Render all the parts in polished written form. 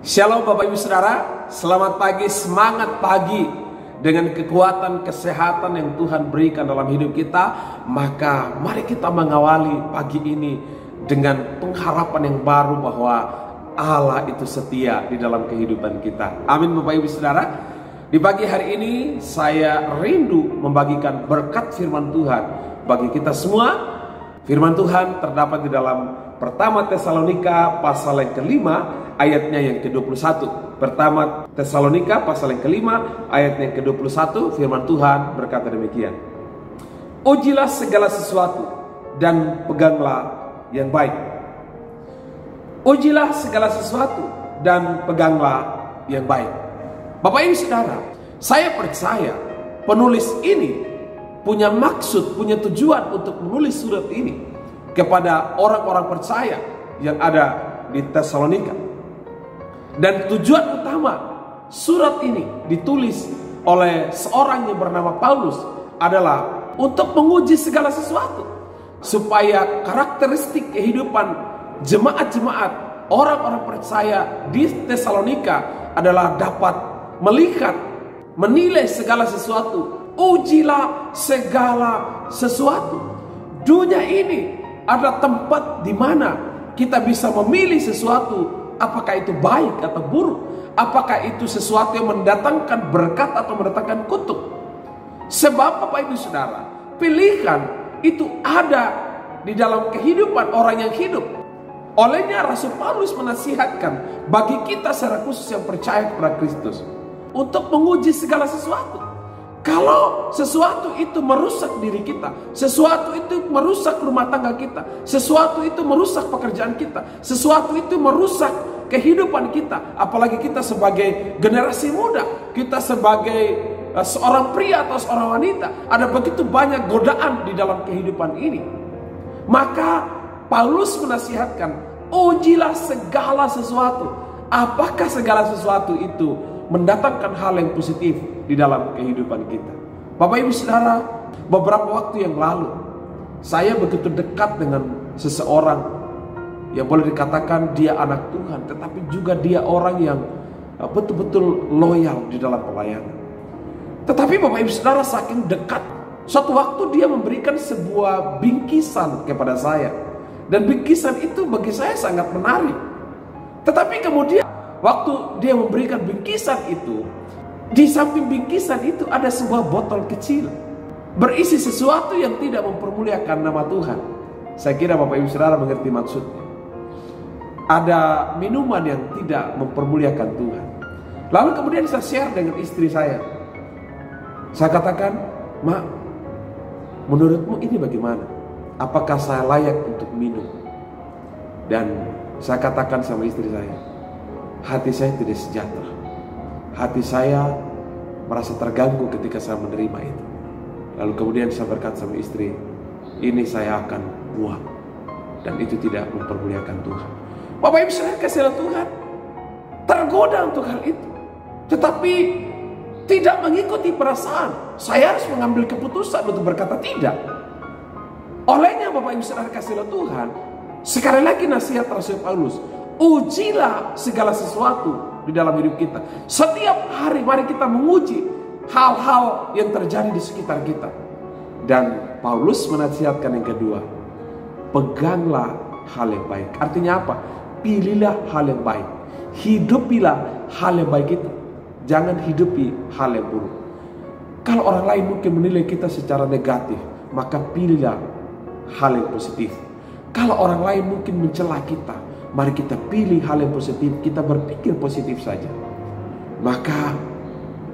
Shalom Bapak Ibu Saudara, selamat pagi, semangat pagi. Dengan kekuatan kesehatan yang Tuhan berikan dalam hidup kita, maka mari kita mengawali pagi ini dengan pengharapan yang baru bahwa Allah itu setia di dalam kehidupan kita. Amin Bapak Ibu Saudara. Di pagi hari ini saya rindu membagikan berkat firman Tuhan bagi kita semua. Firman Tuhan terdapat di dalam Pertama Tesalonika pasal yang kelima ayatnya yang ke-21. Pertama Tesalonika pasal yang kelima ayatnya yang ke-21. Firman Tuhan berkata demikian: ujilah segala sesuatu dan peganglah yang baik. Ujilah segala sesuatu dan peganglah yang baik. Bapak Ibu Saudara, saya percaya penulis ini punya maksud, punya tujuan untuk menulis surat ini kepada orang-orang percaya yang ada di Tesalonika. Dan tujuan utama surat ini ditulis oleh seorang yang bernama Paulus adalah untuk menguji segala sesuatu, supaya karakteristik kehidupan jemaat-jemaat orang-orang percaya di Tesalonika adalah dapat melihat, menilai segala sesuatu. Ujilah segala sesuatu. Dunia ini ada tempat di mana kita bisa memilih sesuatu, apakah itu baik atau buruk, apakah itu sesuatu yang mendatangkan berkat atau mendatangkan kutuk. Sebab Bapak Ibu Saudara, pilihan itu ada di dalam kehidupan orang yang hidup. Olehnya Rasul Paulus menasihatkan bagi kita secara khusus yang percaya kepada Kristus untuk menguji segala sesuatu. Kalau sesuatu itu merusak diri kita, sesuatu itu merusak rumah tangga kita, sesuatu itu merusak pekerjaan kita, sesuatu itu merusak kehidupan kita, apalagi kita sebagai generasi muda, kita sebagai seorang pria atau seorang wanita, ada begitu banyak godaan di dalam kehidupan ini. Maka Paulus menasihatkan, ujilah segala sesuatu. Apakah segala sesuatu itu mendatangkan hal yang positif di dalam kehidupan kita? Bapak Ibu Saudara, beberapa waktu yang lalu saya begitu dekat dengan seseorang yang boleh dikatakan dia anak Tuhan, tetapi juga dia orang yang betul-betul loyal di dalam pelayanan. Tetapi Bapak Ibu Saudara, saking dekat, suatu waktu dia memberikan sebuah bingkisan kepada saya, dan bingkisan itu bagi saya sangat menarik. Tetapi kemudian waktu dia memberikan bingkisan itu, di samping bingkisan itu ada sebuah botol kecil berisi sesuatu yang tidak mempermuliakan nama Tuhan. Saya kira Bapak Ibu Saudara mengerti maksudnya. Ada minuman yang tidak mempermuliakan Tuhan. Lalu kemudian saya share dengan istri saya. Saya katakan, "Mak, menurutmu ini bagaimana? Apakah saya layak untuk minum?" Dan saya katakan sama istri saya, hati saya tidak sejahtera. Hati saya merasa terganggu ketika saya menerima itu. Lalu kemudian saya berkata sama istri, ini saya akan buang, dan itu tidak mempermuliakan Tuhan. Bapak Ibu Saudara kasih Tuhan, tergoda untuk hal itu, tetapi tidak mengikuti perasaan. Saya harus mengambil keputusan untuk berkata tidak. Olehnya Bapak Ibu Saudara kasih Tuhan, sekali lagi nasihat Rasul Paulus, ujilah segala sesuatu di dalam hidup kita. Setiap hari mari kita menguji hal-hal yang terjadi di sekitar kita. Dan Paulus menasihatkan yang kedua, peganglah hal yang baik. Artinya apa? Pilihlah hal yang baik. Hidupilah hal yang baik itu. Jangan hidupi hal yang buruk. Kalau orang lain mungkin menilai kita secara negatif, maka pilihlah hal yang positif. Kalau orang lain mungkin mencela kita, mari kita pilih hal yang positif, kita berpikir positif saja. Maka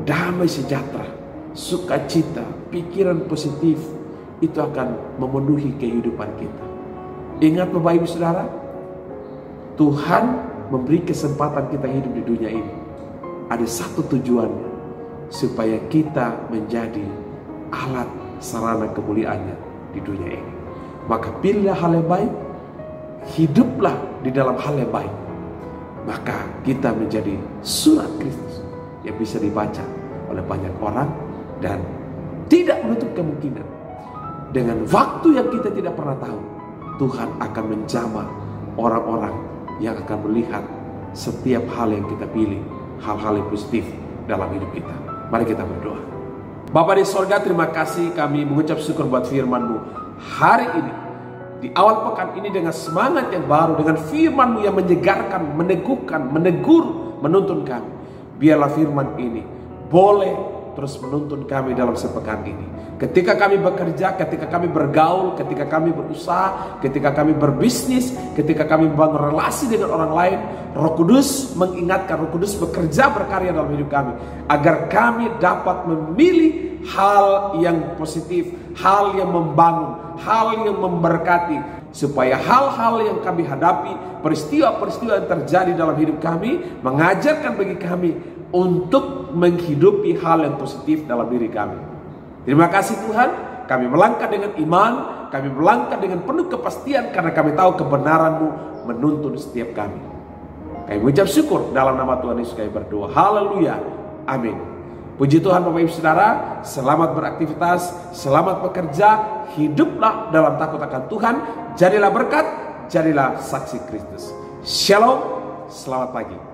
damai sejahtera, sukacita, pikiran positif itu akan memenuhi kehidupan kita. Ingat Bapak Ibu Saudara, Tuhan memberi kesempatan kita hidup di dunia ini. Ada satu tujuannya, supaya kita menjadi alat sarana kemuliaannya di dunia ini. Maka pilihlah hal yang baik, hiduplah di dalam hal yang baik, maka kita menjadi surat Kristus yang bisa dibaca oleh banyak orang, dan tidak menutup kemungkinan dengan waktu yang kita tidak pernah tahu, Tuhan akan menjamah orang-orang yang akan melihat setiap hal yang kita pilih, hal-hal yang positif dalam hidup kita. Mari kita berdoa. Bapa di sorga, terima kasih, kami mengucap syukur buat firman-Mu hari ini. Di awal pekan ini dengan semangat yang baru, dengan firman-Mu yang menyegarkan, meneguhkan, menegur, menuntun kami. Biarlah firman ini boleh terus menuntun kami dalam sepekan ini. Ketika kami bekerja, ketika kami bergaul, ketika kami berusaha, ketika kami berbisnis, ketika kami membangun relasi dengan orang lain, Roh Kudus mengingatkan, Roh Kudus bekerja berkarya dalam hidup kami, agar kami dapat memilih hal yang positif, hal yang membangun, hal yang memberkati, supaya hal-hal yang kami hadapi, peristiwa-peristiwa yang terjadi dalam hidup kami, mengajarkan bagi kami untuk menghidupi hal yang positif dalam diri kami. Terima kasih Tuhan, kami melangkah dengan iman, kami melangkah dengan penuh kepastian, karena kami tahu kebenaran-Mu menuntun setiap kami. Kami mengucap syukur dalam nama Tuhan Yesus kami berdoa. Haleluya, amin. Puji Tuhan Bapak Ibu Saudara, selamat beraktivitas, selamat bekerja, hiduplah dalam takut akan Tuhan, jadilah berkat, jadilah saksi Kristus. Shalom, selamat pagi.